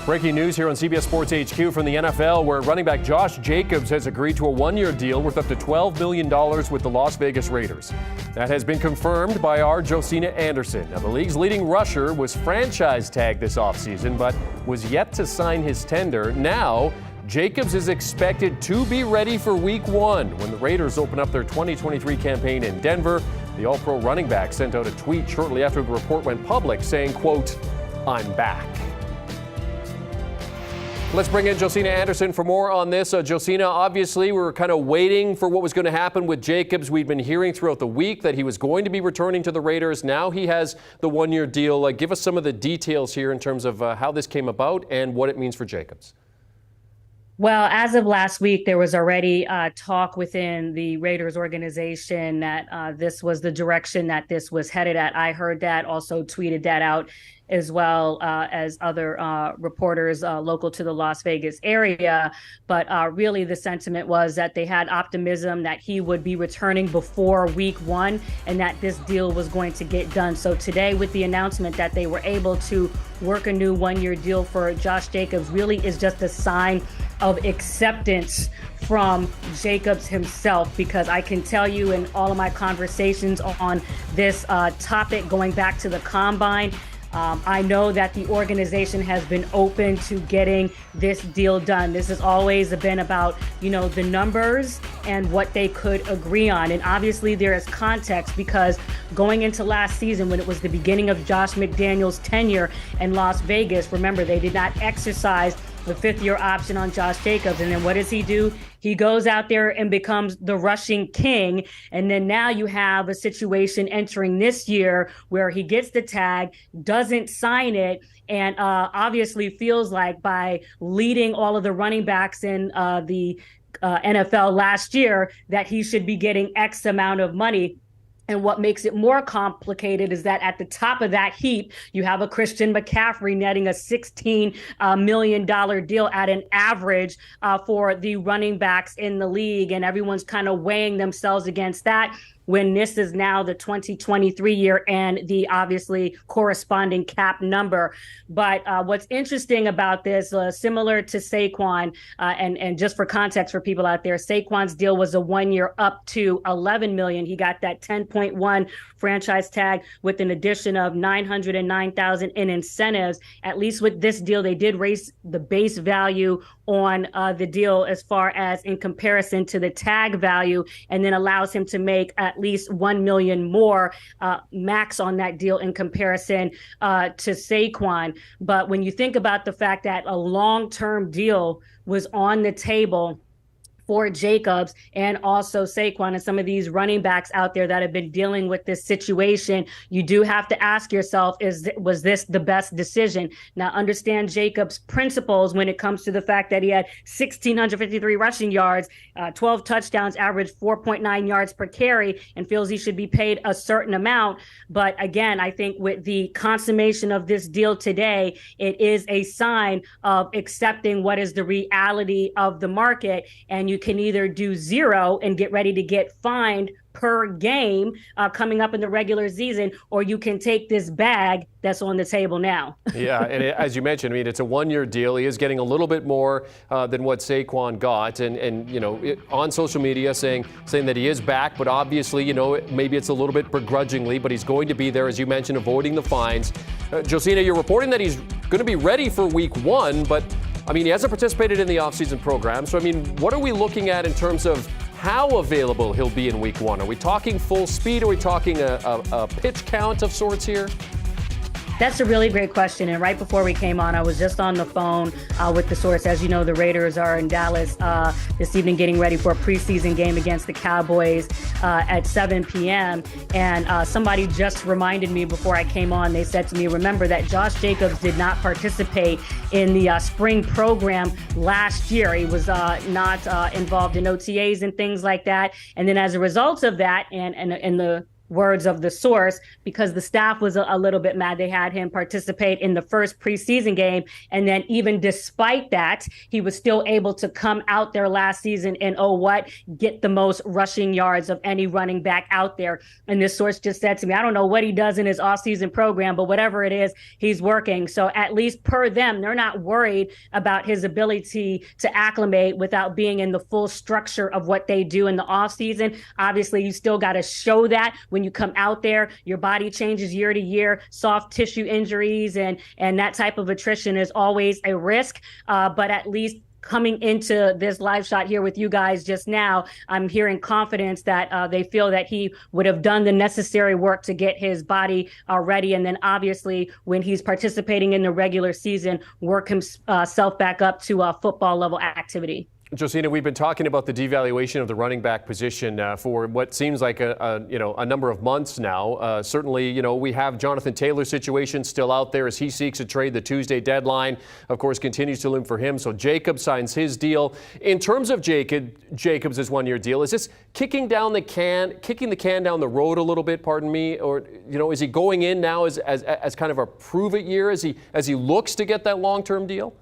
Breaking news here on CBS Sports HQ from the NFL, where running back Josh Jacobs has agreed to a one-year deal worth up to $12 million with the Las Vegas Raiders. That has been confirmed by our Josina Anderson. Now, the league's leading rusher was franchise tagged this offseason, but was yet to sign his tender. Now, Jacobs is expected to be ready for Week 1 when the Raiders open up their 2023 campaign in Denver. The All-Pro running back sent out a tweet shortly after the report went public saying, quote, "I'm back." Let's bring in Josina Anderson for more on this. Josina, obviously, we were kind of waiting for what was going to happen with Jacobs. We'd been hearing throughout the week that he was going to be returning to the Raiders. Now he has the one-year deal. Give us some of the details here in terms of how this came about and what it means for Jacobs. Well, as of last week, there was already talk within the Raiders organization that this was the direction that this was headed at. I heard that, also tweeted that out, as well as other reporters local to the Las Vegas area. But really the sentiment was that they had optimism that he would be returning before Week 1 and that this deal was going to get done. So today, with the announcement that they were able to work a new one-year deal for Josh Jacobs, really is just a sign of acceptance from Jacobs himself, because I can tell you in all of my conversations on this topic going back to the combine, I know that the organization has been open to getting this deal done. This has always been about, the numbers and what they could agree on. And obviously there is context, because going into last season, when it was the beginning of Josh McDaniels' tenure in Las Vegas, remember, they did not exercise the fifth-year option on Josh Jacobs. And then what does he do? He goes out there and becomes the rushing king. And then now you have a situation entering this year where he gets the tag, doesn't sign it, and obviously feels like by leading all of the running backs in the NFL last year that he should be getting X amount of money. And what makes it more complicated is that at the top of that heap, you have a Christian McCaffrey netting a $16 million deal at an average for the running backs in the league. And everyone's kind of weighing themselves against that, when this is now the 2023 year and the obviously corresponding cap number. But what's interesting about this, similar to Saquon, and just for context for people out there, Saquon's deal was a 1 year up to $11 million. He got that 10.1 franchise tag with an addition of $909,000 in incentives. At least with this deal, they did raise the base value on the deal as far as in comparison to the tag value, and then allows him to make at least $1 million more max on that deal in comparison to Saquon. But when you think about the fact that a long-term deal was on the table for Jacobs and also Saquon and some of these running backs out there that have been dealing with this situation, you do have to ask yourself, was this the best decision? Now, understand Jacobs' principles when it comes to the fact that he had 1,653 rushing yards, 12 touchdowns, averaged 4.9 yards per carry, and feels he should be paid a certain amount. But again, I think with the consummation of this deal today, it is a sign of accepting what is the reality of the market. And you can either do zero and get ready to get fined per game coming up in the regular season, or you can take this bag that's on the table now. Yeah, and as you mentioned, it's a one-year deal. He is getting a little bit more than what Saquon got, and on social media saying that he is back, but obviously, maybe it's a little bit begrudgingly, but he's going to be there, as you mentioned, avoiding the fines. Josina, you're reporting that he's going to be ready for Week 1, but he hasn't participated in the offseason program. So, what are we looking at in terms of how available he'll be in Week 1? Are we talking full speed? Are we talking a pitch count of sorts here? That's a really great question. And right before we came on, I was just on the phone with the source. As you know, the Raiders are in Dallas this evening getting ready for a preseason game against the Cowboys at 7 p.m. And somebody just reminded me before I came on, they said to me, remember that Josh Jacobs did not participate in the spring program last year. He was not involved in OTAs and things like that. And then as a result of that, and the words of the source, because the staff was a little bit mad. They had him participate in the first preseason game. And then even despite that, he was still able to come out there last season and, get the most rushing yards of any running back out there. And this source just said to me, I don't know what he does in his offseason program, but whatever it is, he's working. So at least per them, they're not worried about his ability to acclimate without being in the full structure of what they do in the offseason. Obviously, you still got to show that when you come out there. Your body changes year to year, soft tissue injuries and that type of attrition is always a risk. But at least coming into this live shot here with you guys just now, I'm hearing confidence that they feel that he would have done the necessary work to get his body ready. And then obviously when he's participating in the regular season, work himself back up to football level activity. Josina, we've been talking about the devaluation of the running back position for what seems like a number of months now. Certainly, we have Jonathan Taylor's situation still out there as he seeks a trade. The Tuesday deadline, of course, continues to loom for him. So Jacobs signs his deal. In terms of Jacobs' one-year deal, is this kicking the can down the road a little bit? Pardon me, or is he going in now as kind of a prove-it year as he looks to get that long-term deal?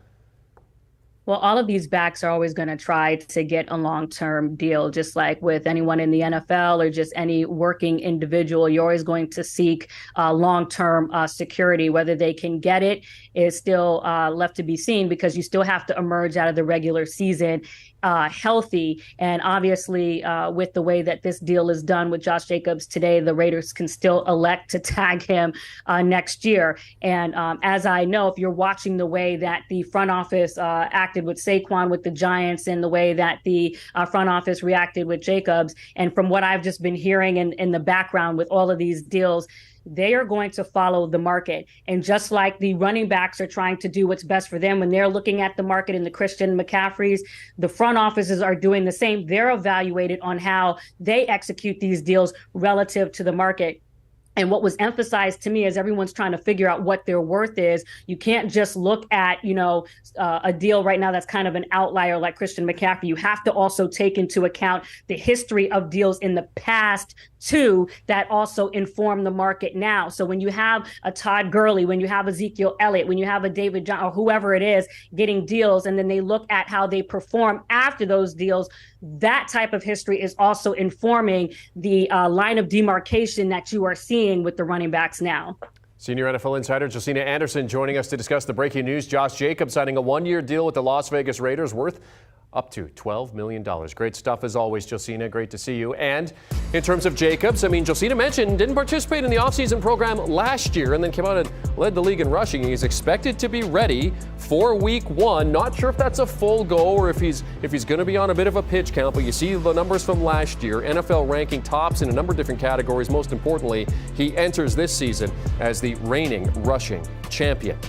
Well, all of these backs are always going to try to get a long-term deal, just like with anyone in the NFL or just any working individual. You're always going to seek long-term security. Whether they can get it is still left to be seen, because you still have to emerge out of the regular season healthy. And obviously, with the way that this deal is done with Josh Jacobs today, the Raiders can still elect to tag him next year. And as I know, if you're watching the way that the front office acted with Saquon with the Giants and the way that the front office reacted with Jacobs, and from what I've just been hearing in the background with all of these deals, they are going to follow the market. And just like the running backs are trying to do what's best for them when they're looking at the market in the Christian McCaffreys, the front offices are doing the same. They're evaluated on how they execute these deals relative to the market. And what was emphasized to me as everyone's trying to figure out what their worth is, you can't just look at, a deal right now that's kind of an outlier like Christian McCaffrey. You have to also take into account the history of deals in the past too that also inform the market now. So when you have a Todd Gurley, when you have Ezekiel Elliott, when you have a David John or whoever it is getting deals, and then they look at how they perform after those deals, that type of history is also informing the line of demarcation that you are seeing with the running backs now. Senior NFL insider Josina Anderson joining us to discuss the breaking news. Josh Jacobs signing a one-year deal with the Las Vegas Raiders worth up to $12 million. Great stuff as always, Josina. Great to see you. And in terms of Jacobs, Josina mentioned didn't participate in the offseason program last year and then came out and led the league in rushing. He's expected to be ready for week one. Not sure if that's a full go or if he's going to be on a bit of a pitch count, but you see the numbers from last year. NFL ranking tops in a number of different categories. Most importantly, he enters this season as the reigning rushing champion.